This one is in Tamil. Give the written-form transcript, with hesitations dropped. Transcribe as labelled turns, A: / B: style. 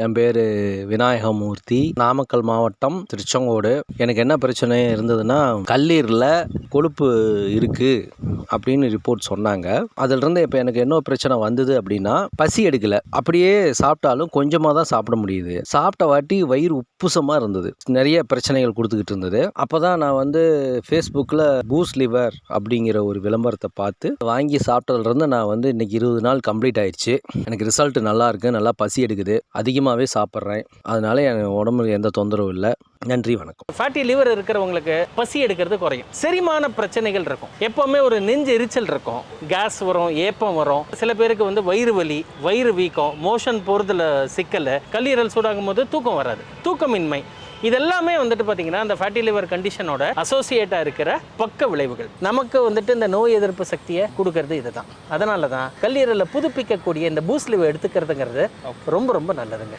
A: என் பேர் விநாயகமூர்த்தி, நாமக்கல் மாவட்டம், திருச்செங்கோடு. எனக்கு என்ன பிரச்சனை இருந்ததுன்னா, கல்லீரலில் கொழுப்பு இருக்குது அப்படின்னு ரிப்போர்ட் சொன்னாங்க. அதிலிருந்து இப்போ எனக்கு என்ன பிரச்சனை வந்தது அப்படின்னா, பசி எடுக்கலை. அப்படியே சாப்பிட்டாலும் கொஞ்சமாக தான் சாப்பிட முடியுது. சாப்பிட்ட வாட்டி வயிறு உப்புசமாக இருந்தது. நிறைய பிரச்சனைகள் கொடுத்துக்கிட்டு இருந்தது. அப்போ தான் நான் ஃபேஸ்புக்கில் பூஸ்ட் லிவர் அப்படிங்கிற ஒரு விளம்பரத்தை பார்த்து வாங்கி சாப்பிட்டதுலேருந்து நான் இன்னைக்கு 20 நாள் கம்ப்ளீட் ஆயிடுச்சு. எனக்கு ரிசல்ட் நல்லா இருக்குது. நல்லா பசி எடுக்குது. அதிகமாகவே சாப்பிட்றேன். அதனால என் உடம்புக்கு எந்த தொந்தரவும் இல்லை. நன்றி, வணக்கம்.
B: ஃபேட்டி லிவர் இருக்கிறவங்களுக்கு பசி எடுக்கிறது குறையும். செரிமான பிரச்சனைகள் இருக்கும். எப்போவுமே ஒரு நெஞ்சு எரிச்சல் இருக்கும். கேஸ் வரும், ஏப்பம் வரும். சில பேருக்கு வயிறு வலி, வயிறு வீக்கம், மோஷன் போகிறதுல சிக்கல், கல்லீரல் சூடாகும் போது தூக்கம் வராது, தூக்கமின்மை. இதெல்லாமே பார்த்தீங்கன்னா அந்த ஃபேட்டி லிவர் கண்டிஷனோட அசோசியேட்டாக இருக்கிற பக்க விளைவுகள். நமக்கு இந்த நோய் எதிர்ப்பு சக்தியை கொடுக்கறது இதுதான். அதனால தான் கல்லீரலை புதுப்பிக்கக்கூடிய இந்த பூஸ்ட் லிவர் எடுத்துக்கிறதுங்கிறது ரொம்ப ரொம்ப நல்லதுங்க.